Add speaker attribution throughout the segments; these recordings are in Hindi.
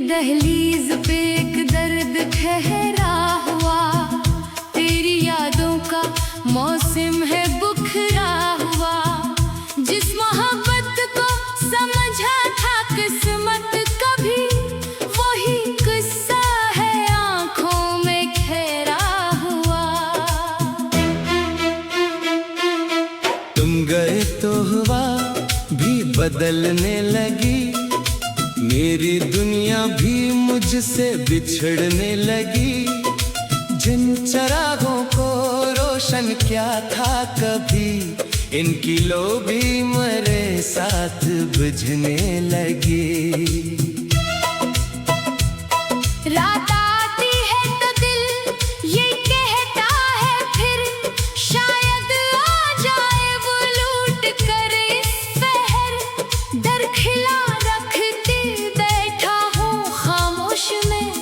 Speaker 1: दहलीज पे एक दर्द ठहरा हुआ, तेरी यादों का मौसम है बुखरा हुआ। जिस मोहब्बत को समझा था किस्मत कभी, वही किस्सा है आंखों में ठहरा हुआ।
Speaker 2: तुम गए तो हवा भी बदलने लगी, मेरी दुनिया भी मुझसे बिछड़ने लगी। जिन चिरागों को रोशन किया था कभी, इनकी लो भी मेरे साथ बुझने लगी।
Speaker 1: रात आती है तो दिल ये कहता है फिर, शायद आ जाए वो लूट कर इस शहर। दर खिला रखते बैठा हूँ खामोश में,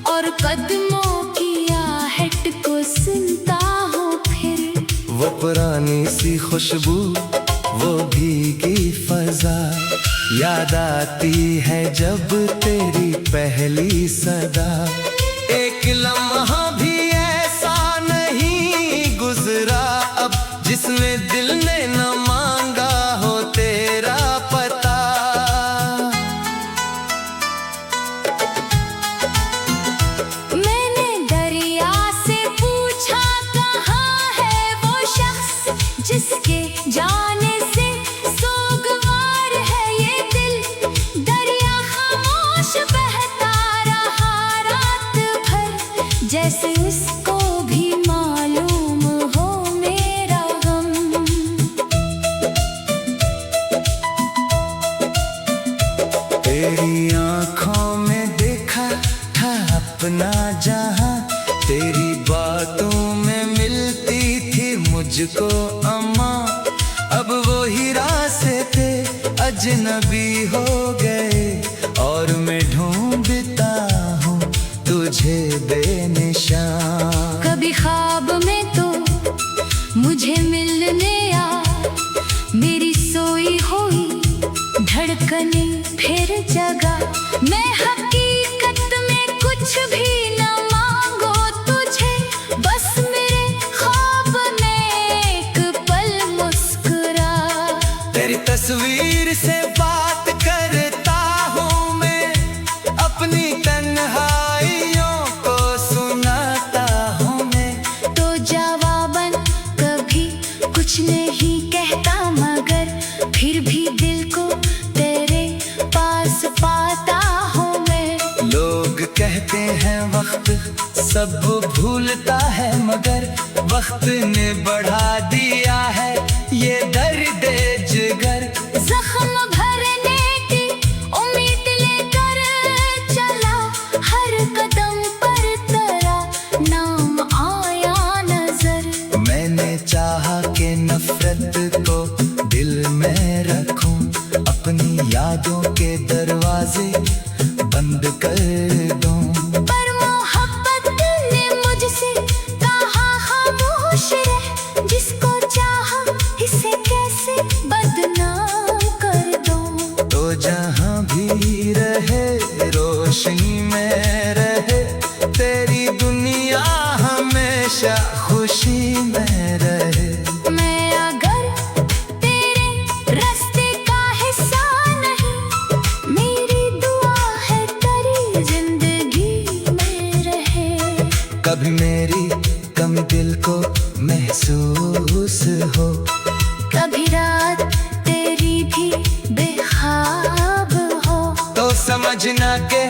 Speaker 1: और कदमों की आहट को सुनता हूँ फिर।
Speaker 2: वो पुरानी सी खुशबू, वो भीगी फजा, याद आती है जब तेरी पहली सदा। एक लम्हा भी ऐसा नहीं गुजरा अब, जिसमें दिल ने न मांगा हो तेरा पता।
Speaker 1: मैंने दरिया से पूछा कहाँ है वो शख्स, जिसके जाने से सोगवार है ये दिल। दरिया खामोश बहता रहा रात भर, जैसे उसको भी मालूम हो मेरा गम।
Speaker 2: तेरी आँखों में देखा था अपना जहां, तेरी बातों में मिलती थी मुझको अम्मा। अब वो ही रास्ते थे अजनबी हो गए, और मैं ढूंढता हूँ तुझे बेनिशान।
Speaker 1: कभी ख्वाब में तो मुझे मिलने आ, मेरी सोई हुई धड़कने फिर जगा। मैं हकीकत में कुछ भी न मांगो तुझे, बस मेरे ख्वाब में एक पल मुस्कुरा।
Speaker 2: तेरी तस्वीर से बात करता हूँ मैं, अपनी तन्हाइयों को सुनाता हूँ मैं।
Speaker 1: तो जवाबन कभी कुछ नहीं कहता, मगर फिर भी दिल को तेरे पास पाता हूँ मैं।
Speaker 2: लोग कहते हैं वक्त सब भूलता है, मगर वक्त ने बढ़ा दिया है ये दर्द जिगर।
Speaker 1: जख्म भरने की उम्मीद लेकर चला, हर कदम पर तेरा नाम आया नजर।
Speaker 2: मैंने चाहा कि नफरत को दिल में रखूं, अपनी यादों के दरवाजे बंद कर दूं।
Speaker 1: पर मोहब्बत ने मुझसे कहा खामोश रह, जिसको चाहा इसे कैसे बदनाम कर दूं।
Speaker 2: तो जहां भी रहे रोशनी में रहे, तेरी दुनिया हमेशा खुशी में रहे।
Speaker 1: मैं अगर तेरे रास्ते का हिस्सा नहीं, मेरी दुआ है तेरी जिंदगी में रहे।
Speaker 2: कभी मेरी कमी दिल को महसूस हो,
Speaker 1: कभी रात तेरी भी बेख्वाब हो,
Speaker 2: तो समझना के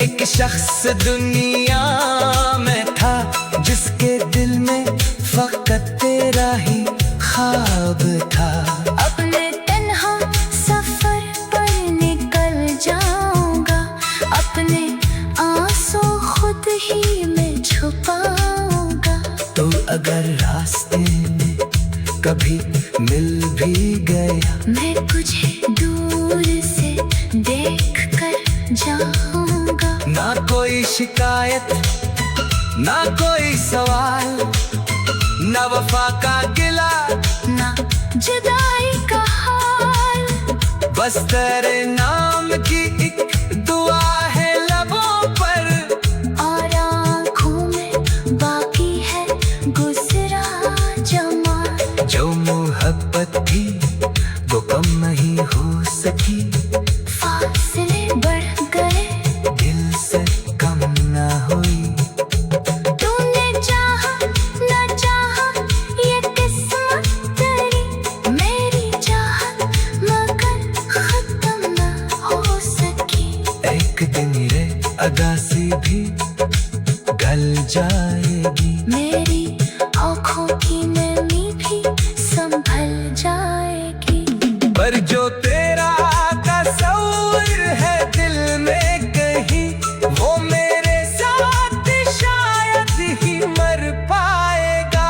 Speaker 2: एक शख्स दुनिया में था, जिसके दिल में फकत तेरा ही ख्वाब था।
Speaker 1: अपने तन्हा सफर पर निकल जाऊंगा, अपने आंसू खुद ही मैं छुपाऊंगा।
Speaker 2: तो अगर रास्ते में कभी मिल भी गया,
Speaker 1: मैं तुझे दूर से देख कर जाऊंगा।
Speaker 2: ना कोई शिकायत ना कोई सवाल, ना वफा का गिला
Speaker 1: ना जुदाई का हाल,
Speaker 2: बस तेरे नाम की एक दुआ है लब एक दिन ये अदासी भी गल जाएगी,
Speaker 1: मेरी आँखों की नमी भी संभल जाएगी।
Speaker 2: पर जो तेरा तस्वीर है दिल में कहीं, वो मेरे साथ शायद ही मर पाएगा।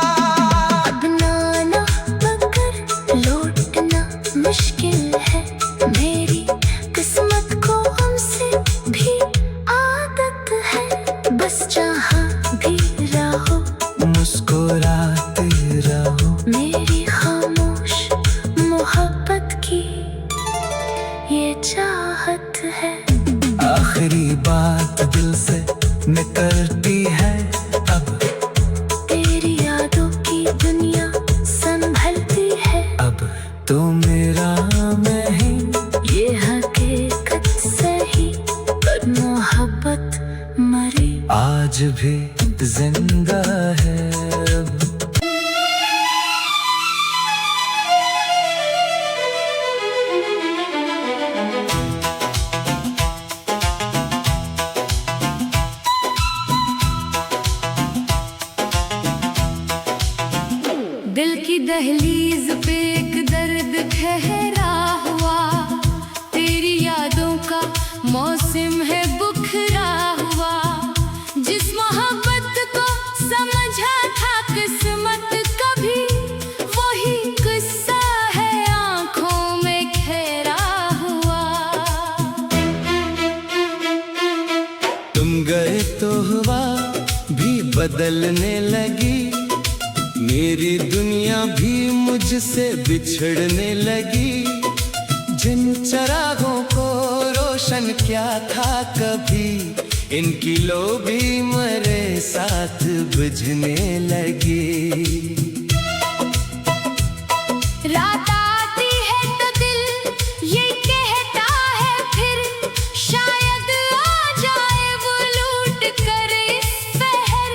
Speaker 1: अब नाना मगर लौटना मुश्किल है, मेरी किस्मत को हमसे भी आदत है। बस जहाँ भी रहो
Speaker 2: मुस्कुराते रहो,
Speaker 1: मेरी खामोश मोहब्बत की ये चाहत है।
Speaker 2: आखिरी बात दिल से निकलती है अब,
Speaker 1: तेरी यादों की दुनिया संभलती है।
Speaker 2: अब तो मेरा मैं ही,
Speaker 1: ये हकीकत सही, पर मोहब्बत मरी
Speaker 2: आज भी जिंदा है अब।
Speaker 1: दिल की दहलीज पे एक दर्द ठहरा हुआ, तेरी यादों का मौसम है बुखरा हुआ। जिस मोहब्बत को समझा था किस्मत कभी, वही किस्सा है आंखों में ठहरा हुआ।
Speaker 2: तुम गए तो हवा भी बदलने लगी, मेरी दुनिया भी मुझसे बिछड़ने लगी। जिन चरागों को रोशन किया था कभी, इनकी लो भी मेरे साथ बुझने लगी।
Speaker 1: रात आती है तो दिल ये कहता है फिर, शायद आ जाए वो लूट कर इस शहर।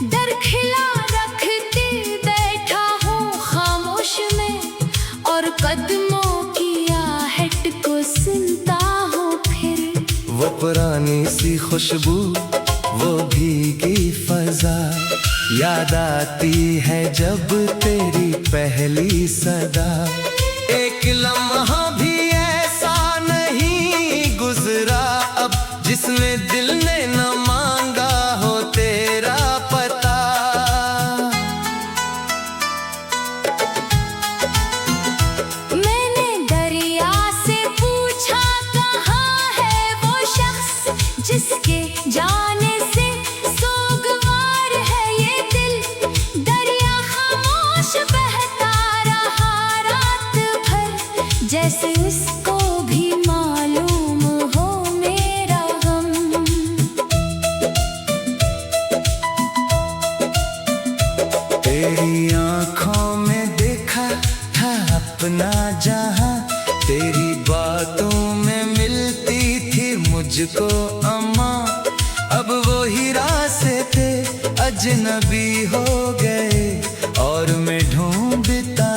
Speaker 1: दर खिला रखती बैठा हूँ खामोश में, और कदमों की आहट को सुनता हूँ फिर।
Speaker 2: वो पुरानी सी खुशबू, वो भीगी फजा, याद आती है जब तेरी पहली सदा। एक लम्हा भी ऐसा नहीं गुजरा अब, जिसमें दिल ने न मांगा हो तेरा पता।
Speaker 1: मैंने दरिया से पूछा कहाँ है वो शख्स, जिसके जाने से सोगवार है ये दिल। दरिया खामोश बहता रहा रात भर, जैसे उसको भी मालूम हो मेरा गम।
Speaker 2: तेरी आँखों में देखा था अपना जहां, तेरी बातों में मिलती थी मुझको अम्मा। अब वो ही रास्ते थे अजनबी हो गए, और मैं ढूंढता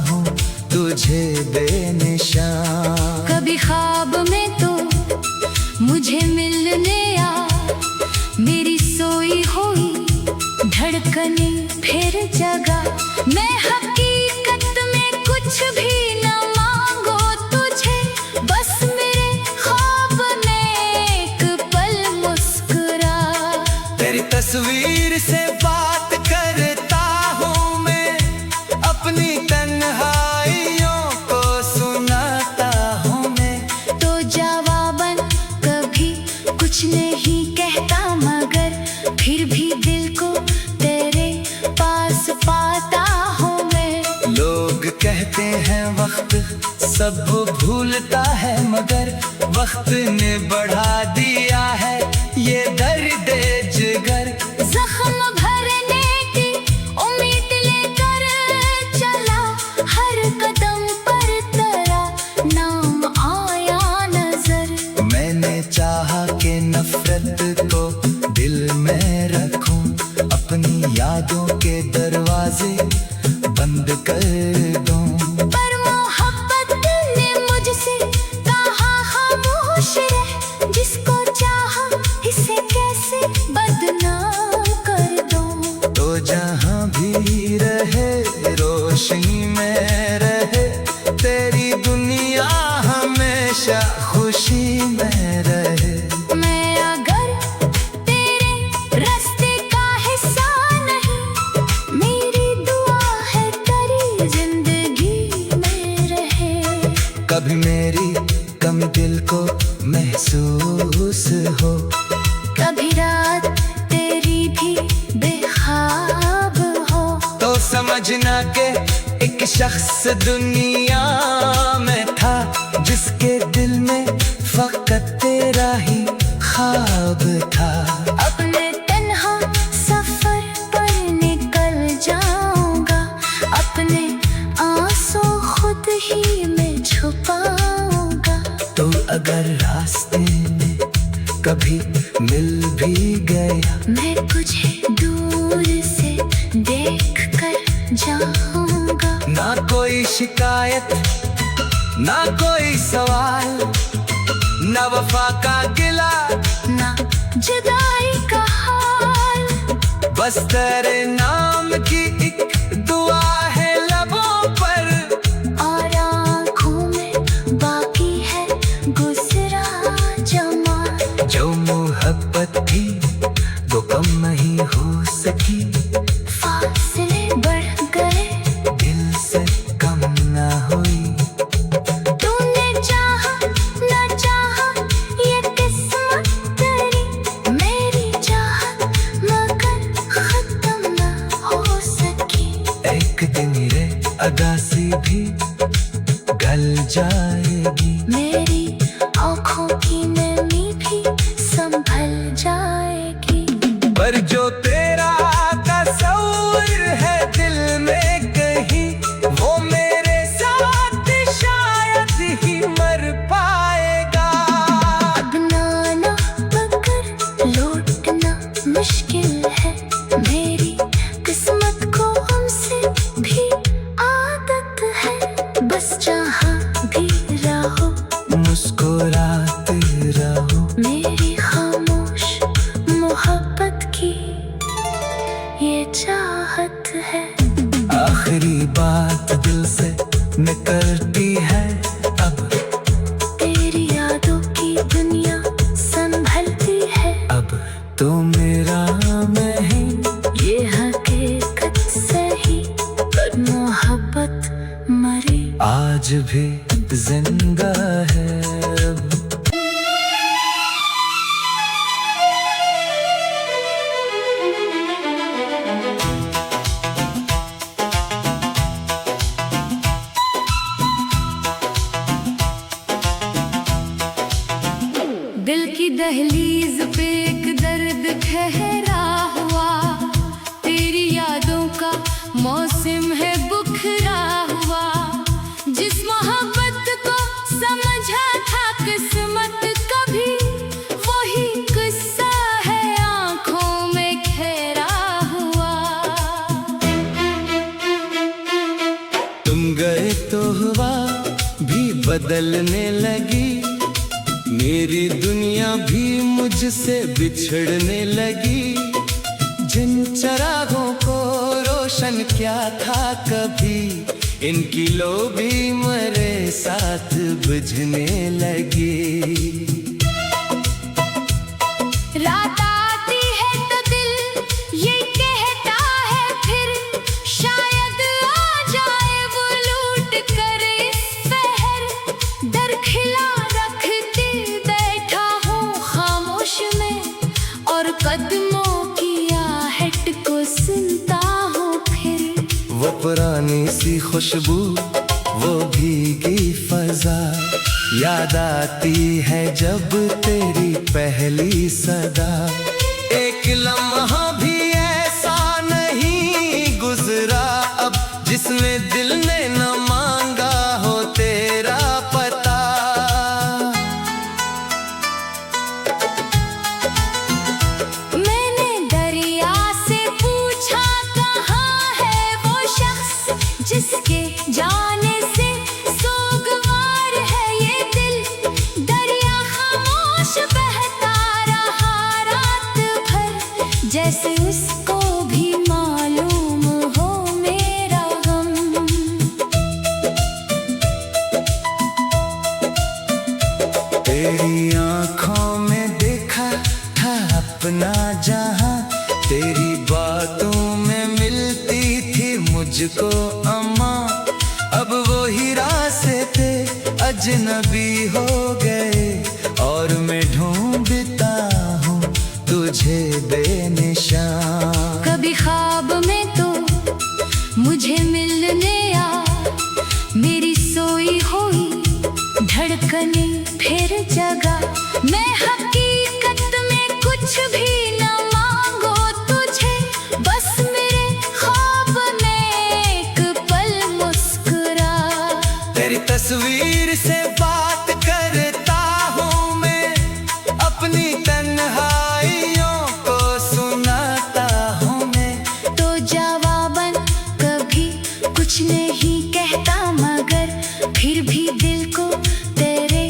Speaker 2: हूँ तुझे बेनिशान।
Speaker 1: कभी ख्वाब में तो मुझे मिलने आ, मेरी सोई हुई धड़कने फिर जगा। मैं हकीकत में कुछ भी न मांगो तुझे, बस मेरे ख्वाब में एक पल मुस्कुरा।
Speaker 2: तेरी तस्वीर से बात करता हूँ मैं, अपनी तन्हाइयों को सुनाता हूँ मैं।
Speaker 1: तो जवाबन कभी कुछ नहीं कहता, मगर फिर भी दिल को तेरे पास पाता हूँ मैं।
Speaker 2: लोग कहते हैं वक्त सब भूलता है, मगर वक्त ने बढ़ा दिया है ये दर्द जिगर।
Speaker 1: जख्म भरने की उम्मीद लेकर चला, हर कदम पर तेरा नाम आया नजर।
Speaker 2: मैंने चाहा कि नफरत को दिल में रखूं, अपनी यादों के दरवाजे बंद कर दूं।
Speaker 1: पर मोहब्बत ने मुझसे कहा खामोश रह, जिसको
Speaker 2: महसूस हो।
Speaker 1: कभी रात तेरी भी बेख्वाब हो
Speaker 2: तो समझना के एक शख्स दुनिया में था, जिसके दिल में फकत तेरा ही ख्वाब था।
Speaker 1: अपने तन्हा सफर पर निकल जाऊंगा, अपने आंसू खुद ही में छुपाऊंगा।
Speaker 2: तो अगर रास्ते में कभी मिल भी गया,
Speaker 1: मैं तुझे दूर से देख कर जाऊंगा।
Speaker 2: ना कोई शिकायत ना कोई सवाल, ना वफा का गिला
Speaker 1: ना जुदाई का हाल,
Speaker 2: बस तेरे नाम की एक दुआ है लबों पर,
Speaker 1: और आँखों में बाकी है गुजरा जमाल।
Speaker 2: जो मोहब्बत थी वो कम नहीं हो सकी,
Speaker 1: फासले बढ़ गए
Speaker 2: दिल से कम ना हुई।
Speaker 1: तूने चाहा ना चाहा ये किस्मत तेरी, मेरी चाहत मगर खत्म ना हो सकी।
Speaker 2: एक दिन रे अदासी भी गल जाएगी,
Speaker 1: मेरी आँखों की नमी भी संभल जाएगी।
Speaker 2: पर जो तेरा तस्वीर है दिल में कहीं, वो मेरे साथ शायद ही मर पाएगा।
Speaker 1: अब नाना पकड़ लौटना मुश्किल है, मेरी किस्मत को हमसे भी आदत है। बस जहाँ भी रहो
Speaker 2: मुस्कुराते रहो,
Speaker 1: मेरी खामोश मोहब्बत की ये चाहत है।
Speaker 2: आखिरी बात दिल से निकलती है अब,
Speaker 1: तेरी यादों की दुनिया संभलती है।
Speaker 2: अब तो मेरा मैं ही
Speaker 1: ये हकीकत सही, पर मोहब्बत मरी
Speaker 2: आज भी जिंदा है अब।
Speaker 1: दिल की दहलीज पे एक दर्द ठहरा हुआ, तेरी यादों का मौसम है बुखरा हुआ। जिस मोहब्बत को समझा था किस्मत कभी, वही किस्सा है आंखों में घेरा हुआ।
Speaker 2: तुम गए तो हवा भी बदलने लगी, मेरी दुनिया भी मुझसे बिछड़ने लगी। जिन चरागों को रोशन क्या था कभी, इनकी लो भी मेरे साथ बुझने लगी।
Speaker 1: रात आती है तो दिल ये कहता है फिर, शायद आ जाए वो लूट कर इस पहर। दर खिला रखते बैठा हूँ खामोश में, और कदमों की आहट को सुनता हूँ फिर।
Speaker 2: वो पुरानी सी खुशबू वो भीगी फजा, याद आती है जब तेरी पहली सदा। एक लम्हा भी ऐसा नहीं गुजरा अब, जिसमें दिल ने न मांगा हो तेरा पता।
Speaker 1: मैंने दरिया से पूछा कहाँ है वो शख्स, जिसके जाने से सोगवार है ये दिल। दरिया खामोश बहता रहा रात भर, जैसे उसको भी मालूम हो मेरा गम।
Speaker 2: तेरी आंखों में देखा था अपना जहां, तेरी बातों में मिलती थी मुझको अम्मा। अब वो ही रास्ते अजनबी हो गए और मैं में ढूंढता हूँ तुझे बेनिशान।
Speaker 1: कभी ख्वाब में तो मुझे मिलने आ, मेरी सोई हुई धड़कने फिर जगा। मैं हकीकत में कुछ भी न मांगो तुझे, बस मेरे ख्वाब में एक पल मुस्कुरा।
Speaker 2: तेरी तस्वीर से बात करता हूँ मैं, अपनी तन्हाइयों को सुनाता हूँ मैं।
Speaker 1: तो जवाबन कभी कुछ नहीं कहता, मगर फिर भी दिल को तेरे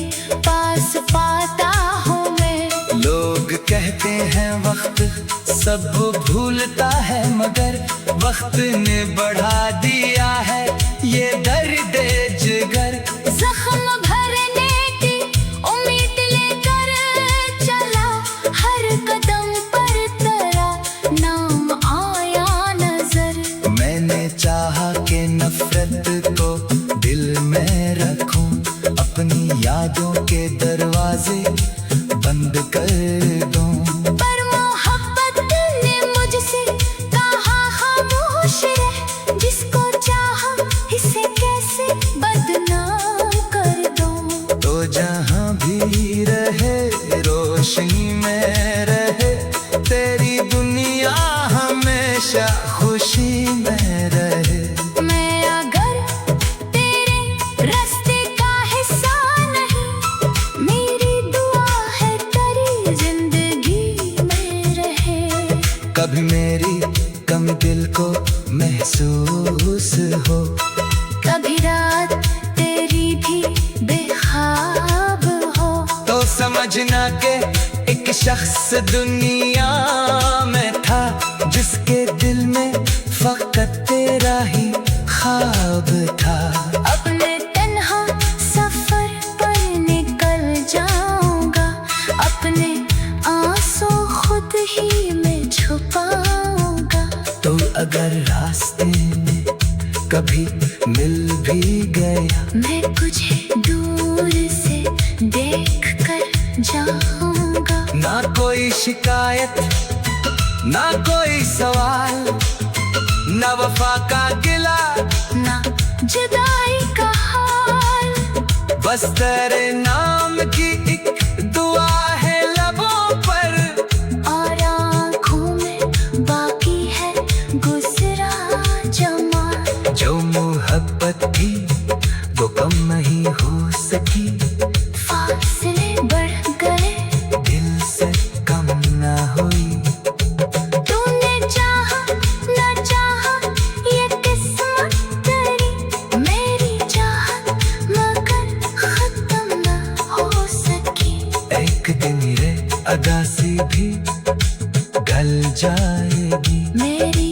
Speaker 1: पास पाता हूँ मैं।
Speaker 2: लोग कहते हैं वक्त सब भूलता है, मगर वक्त ने बढ़ा दिया है ये दर्द जिगर।
Speaker 1: जख्म भरने की उम्मीद लेकर चला, हर कदम पर तेरा नाम आया नजर।
Speaker 2: मैंने चाहा कि नफरत को दिल में रखूं, अपनी यादों के दरवाजे बंद कर दूं।
Speaker 1: पर मोहब्बत ने मुझसे कहा खामोश रह, जिसको चाहा इसे कैसे बदनाम कर दूं।
Speaker 2: तो जहां भी रहे रोशनी में रहे, तेरी दुनिया हमेशा खुशी में रहे।
Speaker 1: मैं अगर तेरे रास्ते का हिस्सा नहीं, मेरी दुआ है तेरी जिंदगी में रहे।
Speaker 2: कभी मेरी कमी दिल को महसूस हो,
Speaker 1: कभी रात तेरी भी बेख्वाब हो,
Speaker 2: तो समझना के एक शख्स दुनिया में था, जिसके दिल में फकत तेरा ही ख्वाब था।
Speaker 1: अपने तन्हा सफर पर निकल जाऊंगा, अपने आंसू खुद ही में छुपाऊंगा।
Speaker 2: तो अगर रास्ते में कभी मिल भी गया,
Speaker 1: मैं तुझे दूर से देख कर जाऊंगा।
Speaker 2: ना कोई शिकायत ना कोई सवाल, ना वफा का गिला
Speaker 1: ना जुदाई का हाल,
Speaker 2: बस तेरे नाम की एक दुआ है लबों पर,
Speaker 1: और आँखों में बाकी है गुजरा जमाल।
Speaker 2: जो मोहब्बत थी वो कम नहीं हो सकी,
Speaker 1: फासले बढ़ गए
Speaker 2: दिल से कम ना हुई।
Speaker 1: तूने चाहा न चाहा ये किस्मत तेरी, मेरी चाहत मगर खत्म न हो सकी।
Speaker 2: एक दिन ये अदासी भी गल जाएगी,
Speaker 1: मेरी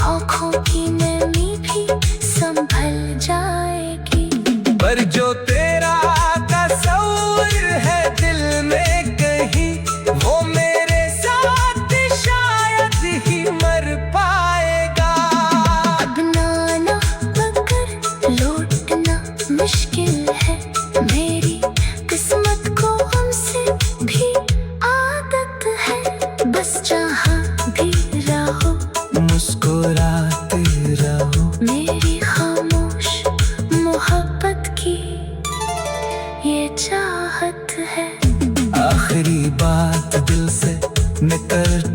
Speaker 1: आँखों की नमी भी संभल जाएगी।
Speaker 2: पर जो तेरा तस्वीर है दिल में कहीं, वो मेरे साथ शायद ही मर पाएगा।
Speaker 1: अब नाना मगर लौटना मुश्किल है, मेरी किस्मत को हमसे भी आदत है। बस जहाँ भी रहो
Speaker 2: मुस्कुराते रहो,
Speaker 1: मेरी खामोश मोहब्बत की ये चाहत है।
Speaker 2: आखिरी बात दिल से निकलती